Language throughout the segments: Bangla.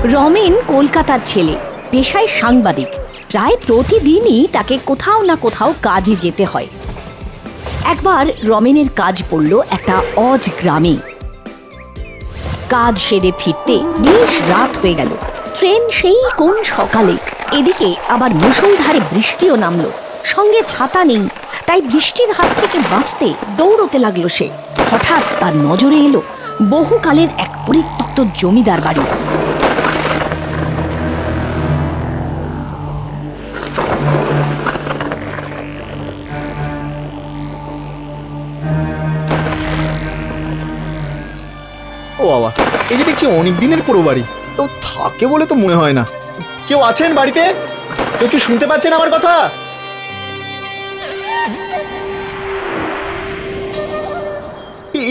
রমেন কলকাতার ছেলে, পেশায় সাংবাদিক। প্রায় প্রতিদিনই তাকে কোথাও না কোথাও কাজে যেতে হয়। একবার রমেনের কাজ পড়ল একটা অজ গ্রামে। কাজ সেরে ফিরতে বেশ রাত হয়ে গেল। ট্রেন সেই কোন সকালে। এদিকে আবার মুষলধারে বৃষ্টিও নামলো, সঙ্গে ছাতা নেই। তাই বৃষ্টির হাত থেকে বাঁচতে দৌড়তে লাগলো সে। হঠাৎ তার নজরে এলো বহুকালের এক পরিত্যক্ত জমিদার বাড়ি। ও বাবা, এই যে দেখছি অনেক দিনের পুরো বাড়ি, তো থাকে বলে তো মনে হয় না। কেউ আছেন বাড়িতে? কেউ কি শুনতে পাচ্ছেন আমার কথা?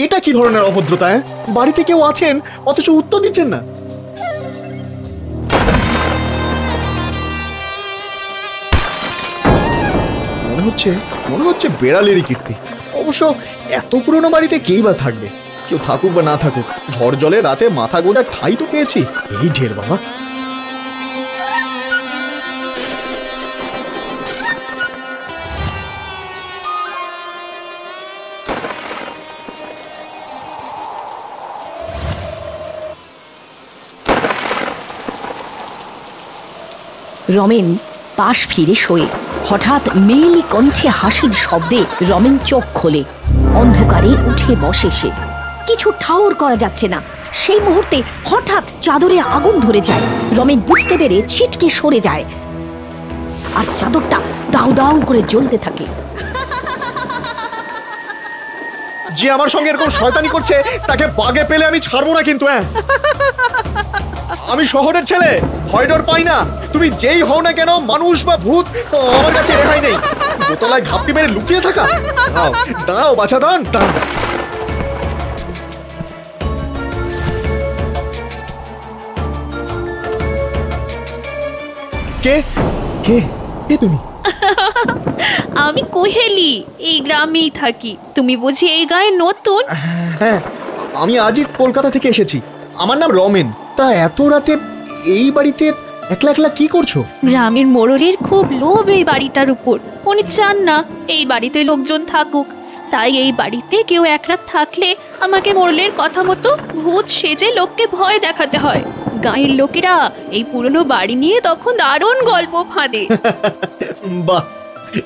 এটা কি ধরনের অভদ্রতা? বাড়িতে কেউ আছেন অথচ উত্তর দিচ্ছেন না। মনে হচ্ছে বেড়ালেরই কীর্তি। অবশ্য এত পুরনো বাড়িতে কেই বা থাকবে? কেউ থাকুক বা না থাকুক, ঝড় জলে রাতে মাথা গোঁজার ঠাঁই তো পেয়েছি। এই ঢের বাবা। রমেন পাশ ফিরে শোয়ে। হঠাৎ মেয়েলি কণ্ঠে হাসির শব্দে রমেন চোখ খোলে। অন্ধকারে উঠে বসে সে। কিছু ঠাউর করা যাচ্ছে না। সেই মুহূর্তে হঠাৎ চাদরে আগুন ধরে যায়। রমেন বুঝতে পেরে ছিটকে সরে যায়, আর চাদরটা দাউ দাউ করে জ্বলতে থাকে। যে আমার সঙ্গে এরকম শয়তানি করছে তাকে বাগে পেলে আমি ছাড়বো না কিন্তু। আমি শহরের ছেলে, ভয় ডর পাই না। তুমি যেই হও না কেন, মানুষ বা ভূত, আমার কাছে রেহাই নেই। দোতলায় ঘাপটি মেরে লুকিয়ে থাকা? দাঁড়াও বাছা, দাঁড়ান। কে কে কে তুমি? আমি কোহেলি, এই গ্রামেই থাকি। তুমি বুঝি এই গায়ে নতুন? হ্যাঁ, আমি আজই কলকাতা থেকে এসেছি। আমার নাম রমেন। তা এত রাতে এই বাড়িতে একলা একলা কি করছো? গ্রামের মোড়লের খুব লোভ এই বাড়িটার উপর। উনি চান না এই বাড়িতে লোকজন থাকুক। তাই এই বাড়িতে কেউ এক রাত থাকলে আমাকে মোড়লের কথা মতো ভূত সেজে লোককে ভয় দেখাতে হয়। গাঁয়ের লোকেরা এই পুরনো বাড়ি নিয়ে তখন দারুণ গল্প ফাঁদে। বাহ,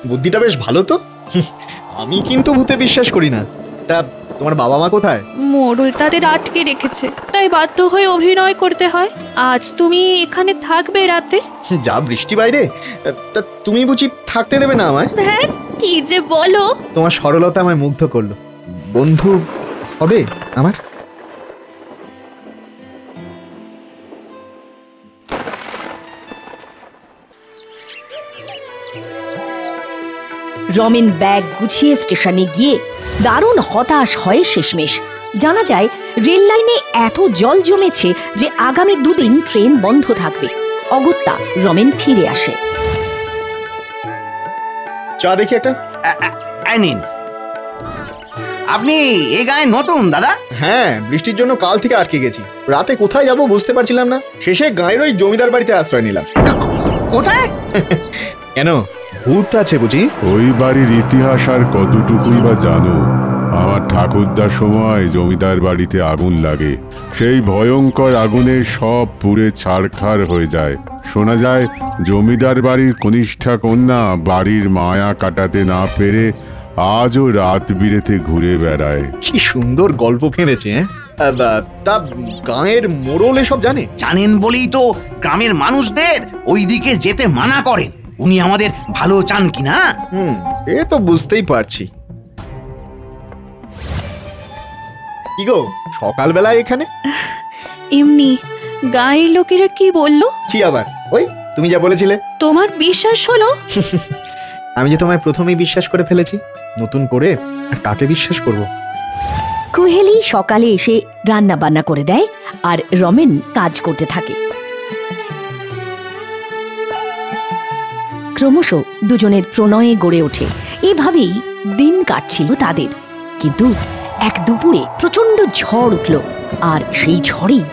বুদ্ধিটা বেশ ভালো তো। আমি কিন্তু ভূতে বিশ্বাস করি না। তা তোমার বাবা মা কোথায়? মোড়ল তাদের আটকে রেখেছে, তাই বাধ্য হয়ে অভিনয় করতে হয়। আজ তুমি এখানে থাকবে রাতে? যা বৃষ্টি বাইরে, তা তুমি বুঝি থাকতে দেবে না আমায়? হ্যাঁ, কি যে বলো। তোমার সরলতা আমায় মুগ্ধ করলো। বন্ধু হবে আমার? রমেন ব্যাগ গুছিয়ে স্টেশনে গিয়ে দারুণ হতাশ হয় শেষমেশ। জানা যায় রেল লাইনে এত জল জমেছে যে আগামী দুদিন ট্রেন বন্ধ থাকবে। অগত্যা রমেন ফিরে আসে। চা দেখি একটা। নিন। আপনি এই গায়ে নতুন দাদা? হ্যাঁ, বৃষ্টির জন্য কাল থেকে আটকে গেছি। রাতে কোথায় যাব বুঝতে পারছিলাম না। শেষে গায়ের ওই জমিদার বাড়িতে আশ্রয় নিলাম। কোথায়? কেন, ভূত আছে বুঝি? ওই বাড়ির ইতিহাস আর কতটুকুই বা জানো? আমার ঠাকুরদার সময় জমিদার বাড়িতে আগুন লাগে। সেই ভয়ঙ্কর আগুনে সব পুড়ে ছারখার হয়ে যায়। শোনা যায় জমিদার বাড়ির কনিষ্ঠা কন্যা বাড়ির মায়া কাটাতে না পেরে আজও রাত বিরেতে ঘুরে বেড়ায়। কি সুন্দর গল্প ফেলেছে। তা গাঁয়ের মোড়ল এসব জানে? জানেন বলেই তো গ্রামের মানুষদের ওই দিকে যেতে মানা করেন। উনি আমাদের ভালো চান কিনা। এ তো বুঝতেই পারছি। কি গো, সকালবেলায় এখানে? এমনি। গায়ের লোকেরা কি বললো? কি আবার? ওই তুমি যা বলেছিলে। তোমার বিশ্বাস হলো? আমি যে তোমায় প্রথমেই বিশ্বাস করে ফেলেছি, নতুন করে কাকে বিশ্বাস করব? কোহেলি সকালে এসে রান্না বান্না করে দেয়, আর রমেন কাজ করতে থাকে। ক্রমশ দুজনের প্রণয়ে গড়ে ওঠে। এভাবেই দিন কাটছিল তাদের। কিন্তু এক দুপুরে প্রচন্ড ঝড় উঠল, আর সেই ঝড়েই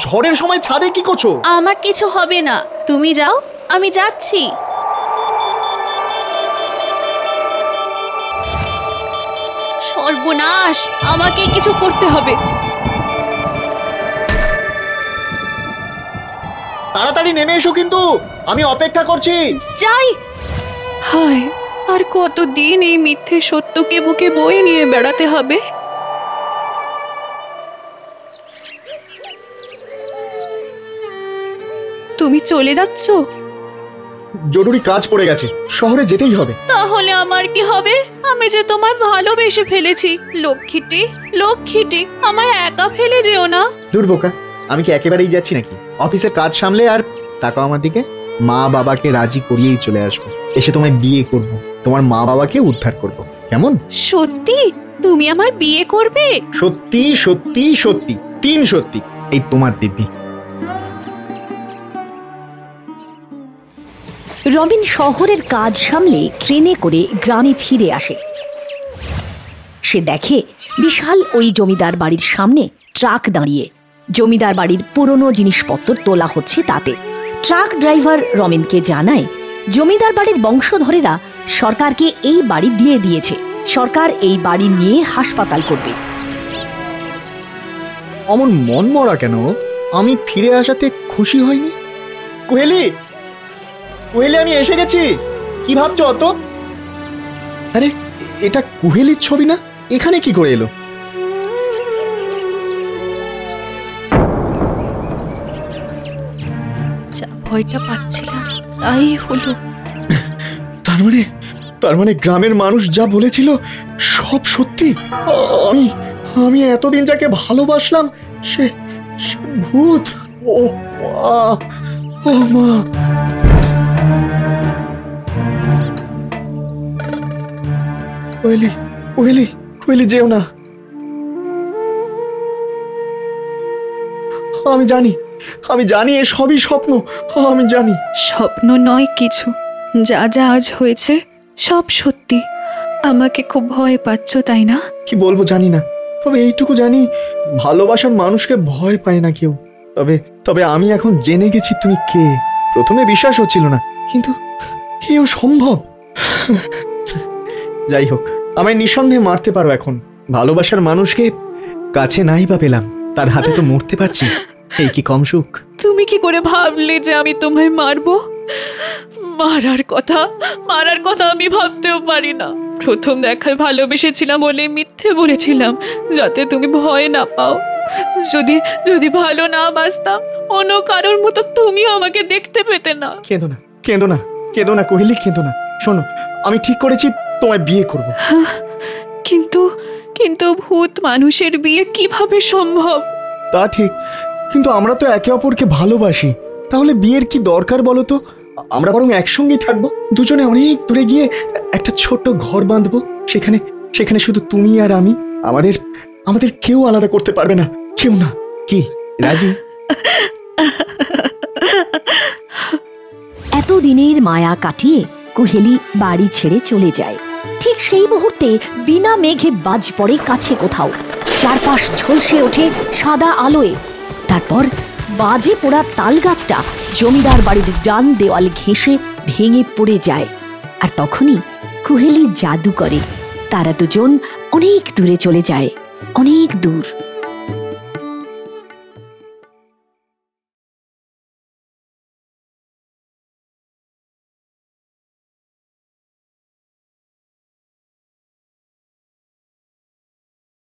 ঝড়ের সময় ছাদে কি করছো? আমার কিছু হবে না, তুমি যাও, আমি যাচ্ছি। সর্বনাশ, আমাকে কিছু করতে হবে। তাড়াতাড়ি নেমে এসো, কিন্তু আমি অপেক্ষা করছি। যাই। হায়, আর কতদিন এই মিথ্যে সত্যকে বুকে বয়ে নিয়ে বেড়াতে হবে? তুমি চলে যাচ্ছ? জরুরি কাজ পড়ে গেছে, শহরে যেতেই হবে। তাহলে আমার কি হবে? আমি যে তোমায় ভালোবেসে ফেলেছি। লক্ষ্মীটি, লক্ষ্মীটি, আমায় একা ফেলে যেও না। দূর বোকা, আমি কি একেবারেই যাচ্ছি নাকি? অফিসের কাজ সামলে আর তাকাও আমার দিকে। মা বাবাকে রাজি করিয়েই চলে আসবো, এসে তোমায় বিয়ে করব, তোমার মা বাবাকে উদ্ধার করব, কেমন? সত্যি তুমি আমায় বিয়ে করবে? সত্যি সত্যি সত্যি, 3 সত্যি। এই তোমার দিব্যি। রবিন শহরের কাজ সামলে ট্রেনে করে গ্রামে ফিরে আসে। সে দেখে বিশাল ওই জমিদার বাড়ির সামনে ট্রাক দাঁড়িয়ে। জমিদার বাড়ির পুরনো জিনিসপত্র তোলা হচ্ছে তাতে। ট্রাক ড্রাইভার রবিনকে জানায় জমিদার বাড়ির বংশধরেরা সরকারকে এই বাড়ি দিয়ে দিয়েছে, সরকার এই বাড়ি নিয়ে হাসপাতাল করবে। অমন মন মরা কেন? আমি ফিরে আসাতে খুশি হয়নি? কোহেলি, কোহেলি, আমি এসে গেছি। কি ভাবছো অত? আরে এটা কোহেলির ছবি না? এখানে কি করে এলো? যা ভয়টা পাচ্ছিলাম তাই হলো। তার মানে গ্রামের মানুষ যা বলেছিল সব সত্যি। আমি আমি এতদিন যাকে ভালোবাসলাম সে ভূত। ও মা, ও মা। কোহেলি, কোহেলি, কোহেলি, যেও না। আমি জানি এ সবই স্বপ্ন। আমি জানি। স্বপ্ন নয় কিছু, যা যা আজ হয়েছে সব সত্যি। আমাকে খুব ভয় পাচ্ছ তাই না? কি বলবো জানি না, তবে এইটুকু জানি ভালোবাসার মানুষকে ভয় পায় না কেউ। তবে আমি এখন জেনে গেছি তুমি কে। প্রথমে বিশ্বাস হচ্ছিল না, কিন্তু এও সম্ভব। যাই হোক, আমায় নিঃসন্দেহে মারতে পারো এখন। ভালোবাসার মানুষকে কাছে নাই বা পেলাম, তার হাতে তো মরতে পারছি। এই কি কম সুখ? তুমি কি করে ভাবলে যে আমি তোমায় মারবো? মারার কথা আমি ভাবতেও পারি না। প্রথম দেখায় ভালোবেসেছিলাম বলে মিথ্যে বলেছিলাম, যাতে তুমি ভয় না পাও। যদি ভালো না বাসতাম, অন্য কারোর মতো তুমিও আমাকে দেখতে পেতে না। কেঁদো না, কেঁদো না, কেঁদো না কোহেলি, কেঁদো না। শোনো, আমি ঠিক করেছি তোমায় বিয়ে করব। কিন্তু ভূত মানুষের বিয়ে কিভাবে সম্ভব? তা ঠিক, কিন্তু আমরা তো একে অপরকে ভালোবাসি, তাহলে বিয়ের কি দরকার বলো তো? আমরা বরং একসঙ্গেই থাকবো, দুজনে অনেক দূরে গিয়ে একটা ছোট্ট ঘর বাঁধবো। সেখানে শুধু তুমি আর আমি। আমাদের কেউ আলাদা করতে পারবে না, কেউ না। কি রাজি? এতদিনের মায়া কাটিয়ে কোহেলি বাড়ি ছেড়ে চলে যায়। ঠিক সেই মুহূর্তে বিনা মেঘে বাজ পড়ে কাছে কোথাও। চারপাশ ঝলসে ওঠে সাদা আলোয়। তারপর বাজে পোড়া তাল গাছটা জমিদার বাড়ির ডান দেওয়াল ঘেঁষে ভেঙে পড়ে যায়। আর তখনই কোহেলি জাদু করে। তারা দুজন অনেক দূরে চলে যায়, অনেক দূর।